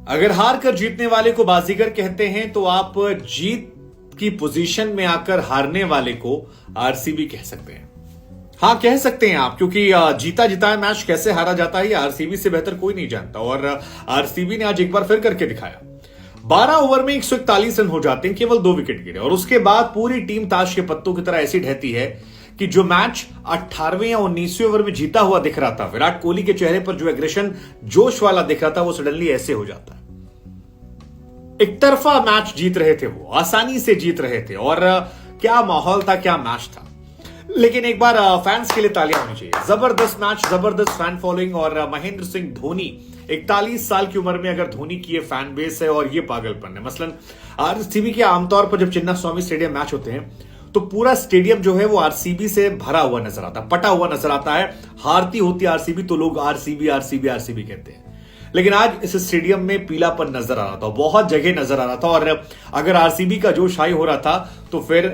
अगर हार कर जीतने वाले को बाजीगर कहते हैं तो आप जीत की पोजीशन में आकर हारने वाले को आरसीबी कह सकते हैं। हाँ, कह सकते हैं आप, क्योंकि जीता जिताया मैच कैसे हारा जाता है ये आरसीबी से बेहतर कोई नहीं जानता। और आरसीबी ने आज एक बार फिर करके दिखाया। 12 ओवर में 141 रन हो जाते हैं, केवल 2 विकेट गिरे और उसके बाद पूरी टीम ताश के पत्तों की तरह ऐसी ढहती है कि जो मैच 18वें या 19वें ओवर में जीता हुआ दिख रहा था, विराट कोहली के चेहरे पर जो एग्रेशन जोश वाला दिख रहा था, वो सडनली ऐसे हो जाता है। एक तरफा मैच जीत रहे थे, वो आसानी से जीत रहे थे और क्या माहौल था, क्या मैच था। लेकिन एक बार फैंस के लिए तालियां होनी चाहिए। जबरदस्त मैच, जबरदस्त फैन फॉलोइंग और महेंद्र सिंह धोनी 41 साल की उम्र में अगर धोनी की ये फैन बेस है और ये पागलपन है। मसलन आरसीबी के आमतौर पर जब चिन्नास्वामी स्टेडियम मैच होते हैं तो पूरा स्टेडियम जो है वो आरसीबी से भरा हुआ नजर आता है, पटा हुआ नजर आता है। हारती होती आरसीबी तो लोग आरसीबी आरसीबी आरसीबी कहते हैं। लेकिन आज इस स्टेडियम में पीलापन नजर आ रहा था, बहुत जगह नजर आ रहा था और अगर आरसीबी का जोश हाई हो रहा था तो फिर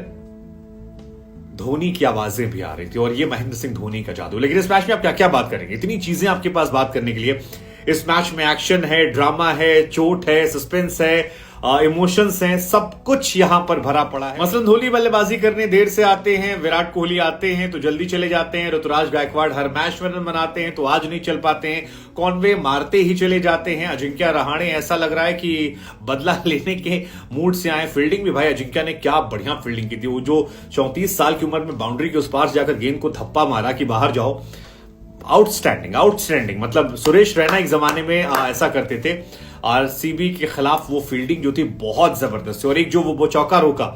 धोनी की आवाजें भी आ रही थी और ये महेंद्र सिंह धोनी का जादू। लेकिन इस मैच में आप क्या क्या बात करेंगे? इतनी चीजें आपके पास बात करने के लिए। इस मैच में एक्शन है, ड्रामा है, चोट है, सस्पेंस है, इमोशंस हैं, सब कुछ यहां पर भरा पड़ा है। मसलन धोनी बल्लेबाजी करने देर से आते हैं, विराट कोहली आते हैं तो जल्दी चले जाते हैं, ऋतुराज गायकवाड़ हर मैच में रन बनाते हैं तो आज नहीं चल पाते हैं, कॉनवे मारते ही चले जाते हैं, अजिंक्य रहाणे ऐसा लग रहा है कि बदला लेने के मूड से आए। फील्डिंग भी भाई अजिंक्य ने क्या बढ़िया फील्डिंग की थी। वो जो 34 साल की उम्र में बाउंड्री के उस पार जाकर गेंद को थप्पा मारा कि बाहर जाओ, आउटस्टैंडिंग आउटस्टैंडिंग। मतलब सुरेश रैना एक जमाने में ऐसा करते थे। आरसीबी के खिलाफ वो फील्डिंग जो थी बहुत जबरदस्त थी और एक जो वो चौका रोका,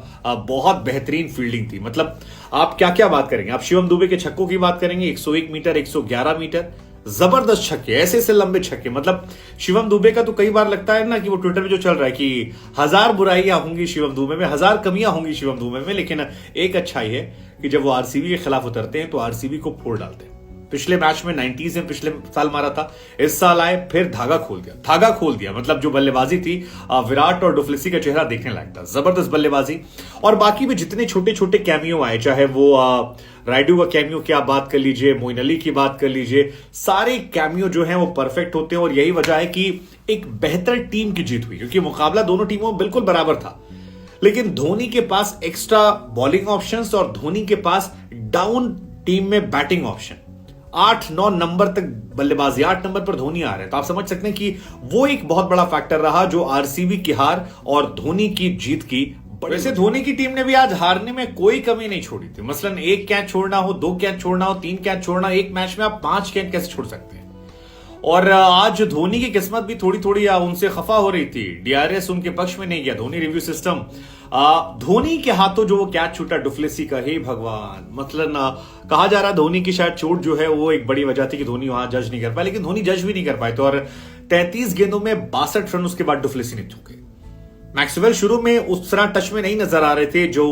बहुत बेहतरीन फील्डिंग थी। मतलब आप क्या क्या बात करेंगे? आप शिवम दुबे के छक्कों की बात करेंगे, 101 मीटर, 111 मीटर, जबरदस्त छक्के, ऐसे ऐसे लंबे छक्के। मतलब शिवम दुबे का तो कई बार लगता है ना कि वो ट्विटर पे जो चल रहा है कि 1000 बुराइयां होंगी शिवम दुबे में, 1000 कमियां होंगी शिवम दुबे में, लेकिन एक अच्छाई है कि जब वो आरसीबी के खिलाफ उतरते हैं तो आरसीबी को फोड़ डालते हैं। पिछले मैच में 90s में पिछले साल मारा था, इस साल आए फिर धागा खोल दिया। मतलब जो बल्लेबाजी थी, विराट और डुप्लेसी का चेहरा देखने लायक था, जबरदस्त बल्लेबाजी। और बाकी भी जितने छोटे छोटे कैमियो आए, चाहे वो राइडू का कैमियो की आप बात कर लीजिए, मोइन अली की बात कर लीजिए, सारे कैमियो जो हैं वो परफेक्ट होते हैं और यही वजह है कि एक बेहतर टीम की जीत हुई, क्योंकि मुकाबला दोनों टीमों में बिल्कुल बराबर था। लेकिन धोनी के पास एक्स्ट्रा बॉलिंग ऑप्शंस और धोनी के पास डाउन टीम में बैटिंग ऑप्शन, 8-9 नंबर तक बल्लेबाजी, 8 नंबर पर धोनी आ रहे हैं। तो आप समझ सकते हैं कि वो एक बहुत बड़ा फैक्टर रहा जो आरसीबी की हार और धोनी की जीत की। वैसे धोनी की टीम ने भी आज हारने में कोई कमी नहीं छोड़ी थी। मसलन 1 कैच छोड़ना हो, 2 कैच छोड़ना हो, 3 कैच छोड़ना, एक मैच में आप 5 कैच कैसे छोड़ सकते हैं? और आज धोनी की किस्मत भी थोड़ी थोड़ी उनसे खफा हो रही थी। डीआरएस उनके पक्ष में नहीं गया, धोनी रिव्यू सिस्टम। धोनी के हाथों जो वो कैच छूटा डुप्लेसी का, हे भगवान। मतलब कहा जा रहा धोनी की शायद चोट जो है वो एक बड़ी वजह थी कि धोनी वहां जज नहीं कर पाए, लेकिन धोनी जज भी नहीं कर पाए थे और 33 गेंदों में 62 रन उसके बाद डुप्लेसी ने ठोके। मैक्सवेल शुरू में उस तरह टच में नहीं नजर आ रहे थे जो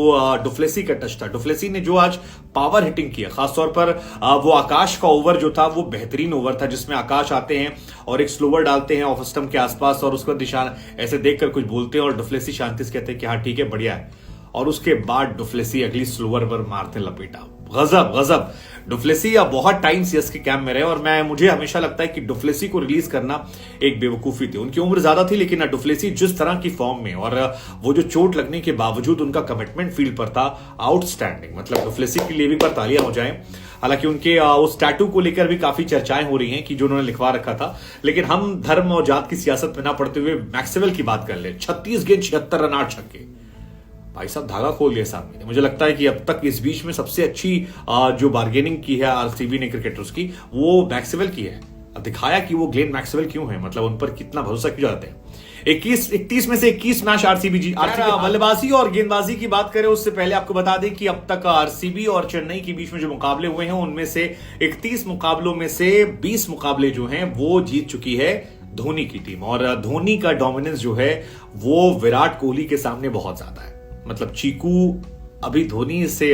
डुप्लेसी का टच था। डुप्लेसी ने जो आज पावर हिटिंग किया, खासतौर पर वो आकाश का ओवर जो था वो बेहतरीन ओवर था, जिसमें आकाश आते हैं और एक स्लोवर डालते हैं ऑफ स्टंप के आसपास और उसका निशान ऐसे देखकर कुछ बोलते हैं और डुप्लेसी शांति से कहते हैं कि हाँ ठीक है, बढ़िया है। और उसके बाद डुप्लेसी अगली स्लोवर पर मारते लपेटा। गजब गजब। डुप्लेसी बहुत टाइम सीएस के कैंप में रहे और मुझे हमेशा लगता है कि डुप्लेसी को रिलीज करना एक बेवकूफी थी। उनकी उम्र ज्यादा थी लेकिन डुप्लेसी जिस तरह की फॉर्म में और वो जो चोट लगने के बावजूद उनका कमिटमेंट फील्ड पर था, आउटस्टैंडिंग। मतलब डुप्लेसी के लिए भी पर तालियां हो जाएं। हालांकि उनके उस टैटू को लेकर भी काफी चर्चाएं हो रही हैं कि जो उन्होंने लिखवा रखा था, लेकिन हम धर्म और जात की सियासत में ना पड़ते हुए मैक्सवेल की बात कर ले। 36 गेंद 76 रन 8 छक्के, भाई साहब धागा खोल दिया सामने ने। मुझे लगता है कि अब तक इस बीच में सबसे अच्छी जो बार्गेनिंग की है आरसीबी ने क्रिकेटर्स की, वो मैक्सवेल की है। अब दिखाया कि वो ग्लेन मैक्सवेल क्यों है, मतलब उन पर कितना भरोसा क्यों जाते हैं। 31 में से 21 मैच आरसीबी बल्लेबाजी और गेंदबाजी की बात करें उससे पहले आपको बता दें कि अब तक आरसीबी और चेन्नई के बीच में जो मुकाबले हुए हैं उनमें से 31 मुकाबलों में से 20 मुकाबले जो हैं वो जीत चुकी है धोनी की टीम। और धोनी का डोमिनेंस जो है वो विराट कोहली के सामने बहुत ज्यादा है। मतलब चीकू अभी धोनी से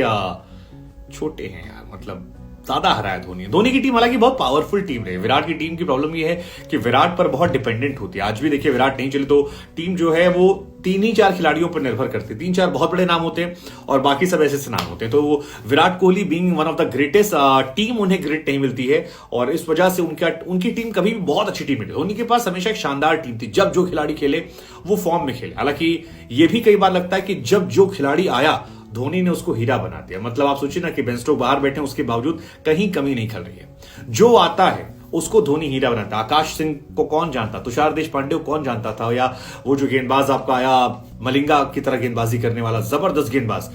छोटे हैं यार, मतलब ज्यादा हराया धोनी। धोनी की टीम हालांकि बहुत पावरफुल टीम रही। विराट की टीम की प्रॉब्लम ये है कि विराट पर बहुत डिपेंडेंट होती है। आज भी देखिए विराट नहीं चले तो टीम जो है वो 3 ही 4 खिलाड़ियों पर निर्भर करती है। 3-4 बहुत बड़े नाम होते हैं और बाकी सब ऐसे नाम होते हैं। तो वो Virat Kohli being one of the greatest team, उन्हें ग्रेट नहीं मिलती है और इस वजह से उनकी टीम कभी भी बहुत अच्छी टीम मिली। धोनी के पास हमेशा एक शानदार टीम थी। जब जो खिलाड़ी खेले वो फॉर्म में खेले। हालांकि ये भी कई बार लगता है कि जब जो खिलाड़ी आया धोनी ने उसको हीरा बना दिया। मतलब आप सोचिए ना कि बेन स्टोक्स बाहर बैठे उसके बावजूद कहीं कमी नहीं खल रही है। जो आता है उसको धोनी हीरा बनाता। आकाश सिंह को कौन जानता, तुषार देशपांडे को कौन जानता था, या वो जो गेंदबाज आपका आया मलिंगा की तरह गेंदबाजी करने वाला जबरदस्त गेंदबाज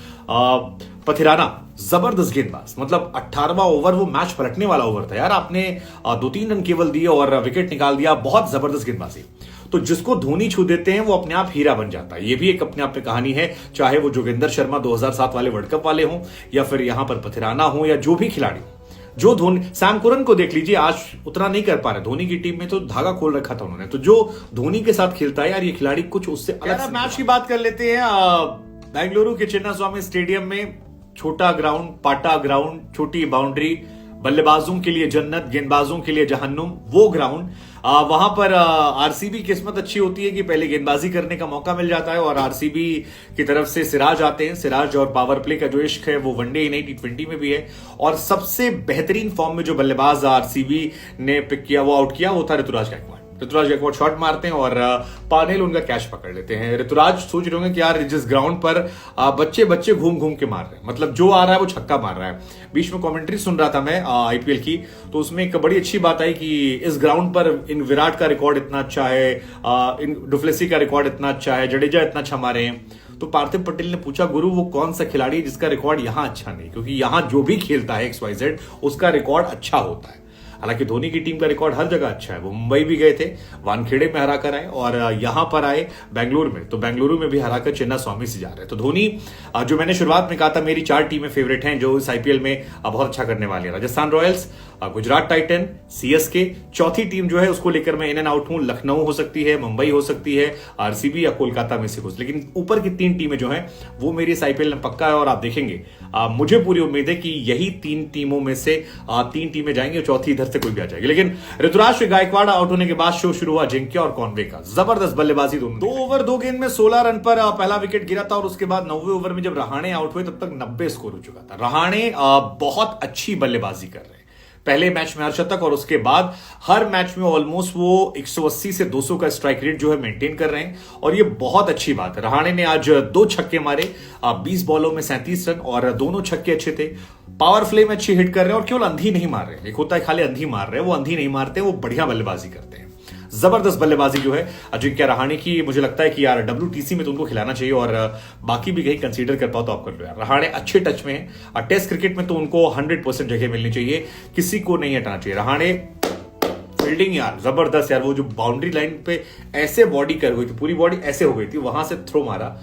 पथिराना, जबरदस्त गेंदबाज। मतलब 18वां ओवर वो मैच पलटने वाला ओवर था यार। आपने 2-3 रन केवल दिए और विकेट निकाल दिया। बहुत जबरदस्त गेंदबाजी। तो जिसको धोनी छू देते हैं वो अपने आप हीरा बन जाता है। ये भी एक अपने आप में कहानी है, चाहे वो जोगिंदर शर्मा 2007 वाले वर्ल्ड कप वाले हों या फिर यहां पर पथिराना हो या जो भी खिलाड़ी जो धोनी, सैम करन को देख लीजिए, आज उतना नहीं कर पा रहे। धोनी की टीम में तो धागा खोल रखा था उन्होंने। तो जो धोनी के साथ खेलता है यार, ये खिलाड़ी कुछ उससे अलग। मैच की बात कर लेते हैं। बेंगलुरु के चिन्नास्वामी स्टेडियम में छोटा ग्राउंड, पाटा ग्राउंड, छोटी बाउंड्री, बल्लेबाजों के लिए जन्नत, गेंदबाजों के लिए जहन्नुम, वो ग्राउंड। वहां पर आरसीबी की किस्मत अच्छी होती है कि पहले गेंदबाजी करने का मौका मिल जाता है और आरसीबी की तरफ से सिराज आते हैं। सिराज और पावर प्ले का जो इश्क है वो वनडे ही नहीं T20 में भी है। और सबसे बेहतरीन फॉर्म में जो बल्लेबाज आरसीबी ने पिक किया, वो आउट किया, वो था ऋतुराज गायकवाड़। ऋतुराज गायकवाड़ शॉट मारते हैं और पानेल उनका कैच पकड़ लेते हैं। ऋतुराज सोच रहे होंगे कि यार जिस ग्राउंड पर बच्चे घूम घूम के मार रहे हैं, मतलब जो आ रहा है वो छक्का मार रहा है। बीच में कमेंट्री सुन रहा था मैं आईपीएल की, तो उसमें एक बड़ी अच्छी बात आई कि इस ग्राउंड पर इन विराट का रिकॉर्ड इतना अच्छा है, इन डुप्लेसी का रिकॉर्ड इतना अच्छा है, जडेजा इतना अच्छा मारे हैं। तो पार्थिव पटेल ने पूछा, गुरु वो कौन सा खिलाड़ी है जिसका रिकॉर्ड यहां अच्छा नहीं? क्योंकि यहां जो भी खेलता है XYZ उसका रिकॉर्ड अच्छा होता है। हालांकि धोनी की टीम का रिकॉर्ड हर जगह अच्छा है। वो मुंबई भी गए थे, वानखेड़े में हराकर आए और यहां पर आए बेंगलुरु में, तो बेंगलुरु में भी हराकर चिन्नास्वामी से जा रहे हैं। तो धोनी, जो मैंने शुरुआत में कहा था, मेरी 4 टीमें फेवरेट हैं जो इस आईपीएल में बहुत अच्छा करने वाली है। Rajasthan Royals, Gujarat Titan, CSK। चौथी टीम जो है उसको लेकर मैं इन एंड आउट हूं। लखनऊ हो सकती है, मुंबई हो सकती है, आरसीबी या कोलकाता में से कुछ, लेकिन ऊपर की 3 टीमें जो हैं वो मेरी इस आईपीएल में पक्का है। और आप देखेंगे, मुझे पूरी उम्मीद है कि यही 3 टीमों में से 3 टीमें जाएंगी और चौथी इधर से कोई भी आ जाएगी। लेकिन ऋतुराज गायकवाड़ आउट होने के बाद शो शुरू हुआ अजिंक्य और कॉनवे का। जबरदस्त बल्लेबाजी दोनों। 2 ओवर 2 गेंद में 16 रन पर पहला विकेट गिरा था और उसके बाद 9वें ओवर में जब रहाणे आउट हुए तब तक 90 स्कोर हो चुका था। रहाणे बहुत अच्छी बल्लेबाजी कर रहे हैं। पहले मैच में अर्धशतक और उसके बाद हर मैच में ऑलमोस्ट वो 180 से 200 का स्ट्राइक रेट जो है मेंटेन कर रहे हैं और ये बहुत अच्छी बात है। रहाणे ने आज 2 छक्के मारे, 20 बॉलों में 37 रन और दोनों छक्के अच्छे थे। पावर प्ले में अच्छी हिट कर रहे हैं और केवल अंधी नहीं मार रहे हैं। एक होता है खाली अंधी मार रहे हैं, वो अंधी नहीं मारते, वो बढ़िया बल्लेबाजी करते हैं। जबरदस्त बल्लेबाजी जो है अजिंक्य रहाणे की, मुझे लगता है कि यार WTC में तुमको खिलाना चाहिए और बाकी भी कहीं कंसीडर कर पाओ तो आप कर लो यार। रहाणे अच्छे टच में है। टेस्ट क्रिकेट में तो उनको 100% जगह मिलनी चाहिए, किसी को नहीं हटाना चाहिए। रहाणे फील्डिंग यार जबरदस्त यार। वो जो बाउंड्री लाइन पे ऐसे बॉडी कर गई थी, पूरी बॉडी ऐसे हो गई थी, वहां से थ्रो मारा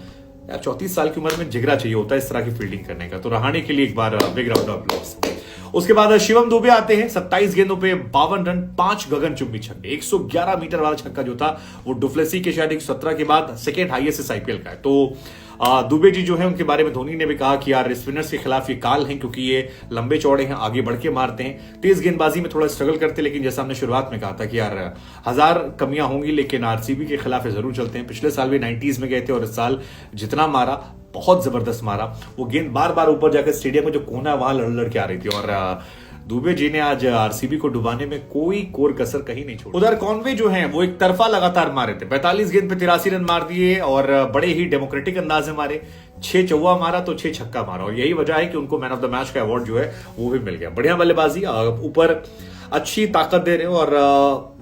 यार। 34 साल की उम्र में जिगरा चाहिए होता है इस तरह की फील्डिंग करने का। तो रहाणे के लिए एक बार बिग राउंड ऑफ अप्लॉज। उसके बाद शिवम दुबे आते हैं। 27 गेंदों पे 52 रन, 5 गगनचुंबी छक्के। 111 मीटर वाला छक्का जो था वो डुप्लेसी के शायद 117 के बाद सेकेंड हाईएस्ट इस आईपीएल का है। तो दुबे जी जो है उनके बारे में धोनी ने भी कहा कि यार स्पिनर्स के खिलाफ ये काल हैं, क्योंकि ये लंबे चौड़े हैं, आगे बढ़ के मारते हैं, तेज गेंदबाजी में थोड़ा स्ट्रगल करते हैं। लेकिन जैसा हमने शुरुआत में कहा था कि यार 1000 कमियां होंगी लेकिन आरसीबी के खिलाफ जरूर चलते हैं। पिछले साल भी 90s में गए थे और इस साल जितना मारा बहुत जबरदस्त मारा। वो गेंद बार बार ऊपर जाकर स्टेडियम में जो कोना है वहां लड़ के आ रही थी और दुबे जी ने आज आरसीबी को डुबाने में कोई कोर कसर कहीं नहीं छोड़ी। उधर कॉनवे जो हैं वो एक तरफा लगातार मारे थे। 45 गेंद पे 83 रन मार दिए और बड़े ही डेमोक्रेटिक अंदाज में मारे। 6 चौवा मारा तो 6 छक्का मारा और यही वजह है कि उनको मैन ऑफ द मैच का अवार्ड जो है वो भी मिल गया। बढ़िया बल्लेबाजी, ऊपर अच्छी ताकत दे रहे हो और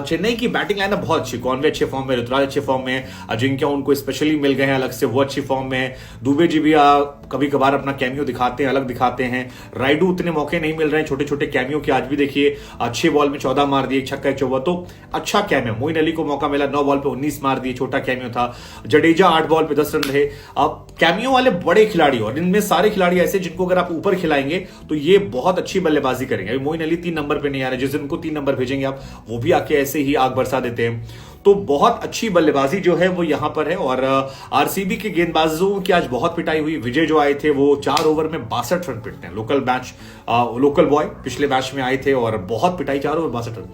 चेन्नई की बैटिंग लाइन बहुत अच्छी। कॉनवे अच्छे फॉर्म में, ऋतुराज अच्छे फॉर्म में, अजिंक्य उनको स्पेशली मिल गए हैं अलग से, वो अच्छी फॉर्म में है। दुबे जी भी कभी कभार अपना कैमियो दिखाते हैं, अलग दिखाते हैं। राइडू उतने मौके नहीं मिल रहे हैं छोटे छोटे कैमियो के। आज भी देखिए 6 बॉल में 14 मार दिए, 1 छक्का 1 चौवा, तो अच्छा कैमियो। मोइन अली को मौका मिला, 9 बॉल पे 19 मार दिए, छोटा कैमियो था। जडेजा 8 बॉल पे 10 रन रहे। अब कैमियो वाले बड़े खिलाड़ी और इनमें सारे खिलाड़ी ऐसे जिनको अगर आप ऊपर खिलाएंगे तो ये बहुत अच्छी बल्लेबाजी करेंगे। मोइन अली 3 नंबर पे नहीं आ रहे, जिस दिन उनको 3 नंबर भेजेंगे आप वो भी आके ऐसे ही आग बरसा देते हैं। तो बहुत अच्छी बल्लेबाजी जो है वो यहां पर है। और आरसीबी के गेंदबाजों की आज बहुत पिटाई हुई। विजय जो आए थे वो 4 ओवर में 62 रन पिटते हैं। लोकल बॉय पिछले मैच में आए थे और बहुत पिटाई, 4 ओवर 62 रन।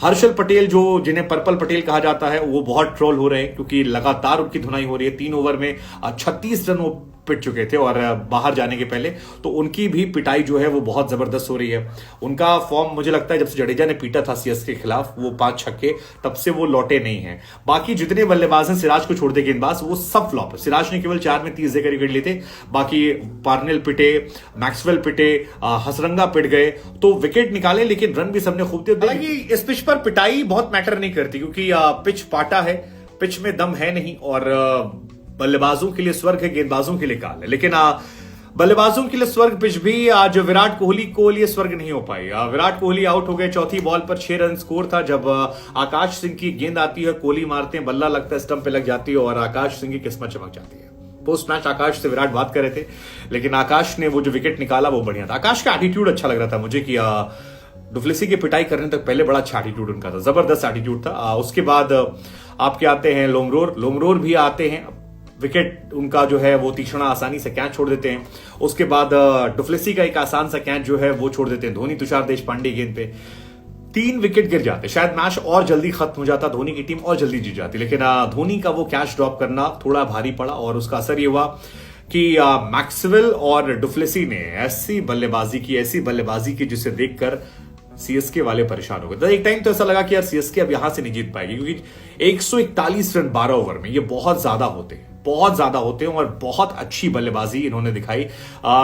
हर्षल पटेल जो जिन्हें पर्पल पटेल कहा जाता है वो बहुत ट्रोल हो रहे हैं क्योंकि लगातार उनकी धुनाई हो रही है। 3 ओवर में 36 रन वो पिट चुके थे और बाहर जाने के पहले, तो उनकी भी पिटाई जो है वो बहुत जबरदस्त हो रही है। उनका फॉर्म मुझे लगता है जब से जडेजा ने पीटा था सीएसके के खिलाफ वो 5 छक्के, तब से वो लौटे नहीं हैं। बाकी जितने बल्लेबाज हैं, सिराज को छोड़ दे गेंदबाज, वो सब फ्लॉप है। सिराज ने केवल 4 में 30 देकर विकेट लिए थे, बाकी पार्नेल पिटे, मैक्सवेल पिटे, हसरंगा पिट गए, तो विकेट निकाले लेकिन रन भी सबने खूब दिए। हालांकि इस पिच पर पिटाई बहुत मैटर नहीं करती क्योंकि पिच पाटा है, पिच में दम है नहीं और बल्लेबाजों के लिए स्वर्ग है, गेंदबाजों के लिए काल है। लेकिन बल्लेबाजों के लिए स्वर्ग पिच भी आज विराट कोहली को लिए स्वर्ग नहीं हो पाई। विराट कोहली आउट हो गए। चौथी बॉल पर 6 रन स्कोर था जब आकाश सिंह की गेंद आती है, कोहली मारते हैं, बल्ला लगता है, स्टंप पे लग जाती है और आकाश सिंह की किस्मत चमक जाती है। पोस्ट मैच आकाश से विराट बात कर रहे थे, लेकिन आकाश ने वो जो विकेट निकाला वो बढ़िया था। आकाश का एटीट्यूड अच्छा लग रहा था मुझे कि डुप्लेसी की पिटाई करने तक पहले बड़ा अच्छा एटीट्यूड उनका था, जबरदस्त एटीट्यूड था। उसके बाद आपके आते हैं लोमरोर भी आते हैं, विकेट उनका जो है वो तीक्ष्णा आसानी से कैच छोड़ देते हैं। उसके बाद डुप्लेसी का एक आसान सा कैच जो है वो छोड़ देते हैं धोनी, तुषार देशपांडे गेंद पे 3 विकेट गिर जाते। शायद मैच और जल्दी खत्म हो जाता, धोनी की टीम और जल्दी जीत जाती, लेकिन धोनी का वो कैच ड्रॉप करना थोड़ा भारी पड़ा और उसका असर ये हुआ कि मैक्सवेल और डुप्लेसी ने ऐसी बल्लेबाजी की जिसे देखकर सीएसके वाले परेशान हो गए। एक टाइम तो ऐसा लगा कि यार सीएसके अब यहां से नहीं जीत पाएगी क्योंकि 141 रन 12 ओवर में ये बहुत ज्यादा होते हैं और बहुत अच्छी बल्लेबाजी इन्होंने दिखाई।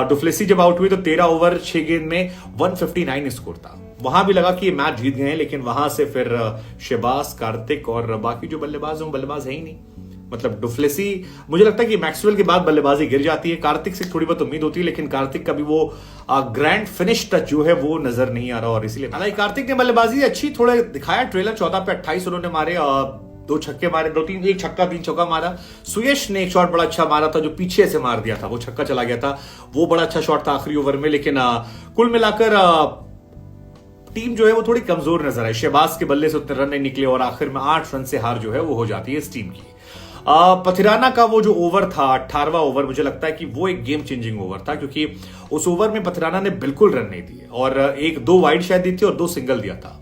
डुप्लेसी जब आउट हुई तो 13 ओवर 6 गेंद में 159 स्कोर था। वहां भी लगा कि ये मैच जीत गए हैं, लेकिन वहां से फिर शहबाज, कार्तिक और बाकी जो बल्लेबाज है ही नहीं। मतलब डुप्लेसी, मुझे लगता है कि मैक्सवेल के बाद बल्लेबाजी गिर जाती है। कार्तिक से थोड़ी बहुत उम्मीद होती है, लेकिन कार्तिक का भी वो ग्रैंड फिनिश टच जो है वो नजर नहीं आ रहा और इसीलिए हालांकि कार्तिक ने बल्लेबाजी अच्छी थोड़े दिखाया। ट्रेलर 14 पे 28 उन्होंने मारे, 2 छक्के मारे, 2-3, 1 छक्का 3 चौका मारा। सुयश ने एक शॉट बड़ा अच्छा मारा था जो पीछे से मार दिया था, वो छक्का चला गया था, वो बड़ा अच्छा शॉट था आखिरी ओवर में। लेकिन कुल मिलाकर टीम जो है वो थोड़ी कमजोर नजर आई। शहबाज के बल्ले से उतने रन नहीं निकले और आखिर में 8 रन से हार जो है वो हो जाती है इस टीम की। पथिराना का वो जो ओवर था 18वां ओवर, मुझे लगता है कि वो एक गेम चेंजिंग ओवर था क्योंकि उस ओवर में पथिराना ने बिल्कुल रन नहीं दिए और 1-2 वाइड शायद दी थी और 2 सिंगल दिया था।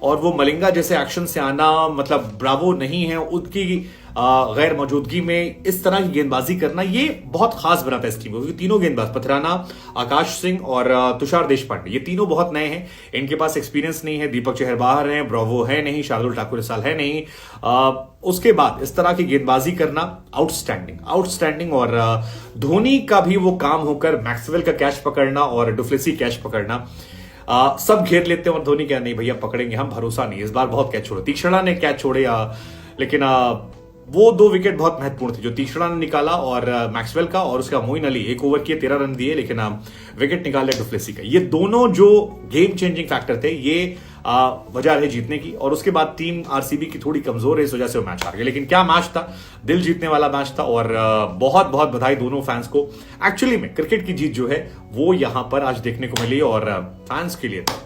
और वो मलिंगा जैसे एक्शन से आना, मतलब ब्रावो नहीं है, उनकी गैर मौजूदगी में इस तरह की गेंदबाजी करना ये बहुत खास बनाता है इस टीम को क्योंकि तीनों गेंदबाज पथिराना, आकाश सिंह और तुषार देशपांडे, ये तीनों बहुत नए हैं, इनके पास एक्सपीरियंस नहीं है। दीपक चहर बाहर हैं, ब्रावो है नहीं, शार्दुल ठाकुर इस साल है नहीं। उसके बाद इस तरह की गेंदबाजी करना आउटस्टैंडिंग और धोनी का भी वो काम होकर मैक्सवेल का कैच पकड़ना और डुप्लेसी कैच पकड़ना, सब घेर लेते हैं और धोनी क्या नहीं भैया पकड़ेंगे हम, भरोसा नहीं, इस बार बहुत कैच छोड़े। तीक्ष्णा ने कैच छोड़े, लेकिन वो 2 विकेट बहुत महत्वपूर्ण थे जो तीक्ष्णा ने निकाला और मैक्सवेल का, और उसका मोइन अली 1 ओवर किए 13 रन दिए लेकिन विकेट निकाले डुप्लेसी का। ये दोनों जो गेम चेंजिंग फैक्टर थे ये वजह रहे जीतने की। और उसके बाद टीम आरसीबी की थोड़ी कमजोर है, इस वजह से वो मैच हार गए। लेकिन क्या मैच था, दिल जीतने वाला मैच था और बहुत बहुत बधाई दोनों फैंस को। एक्चुअली में क्रिकेट की जीत जो है वो यहां पर आज देखने को मिली और फैंस के लिए था।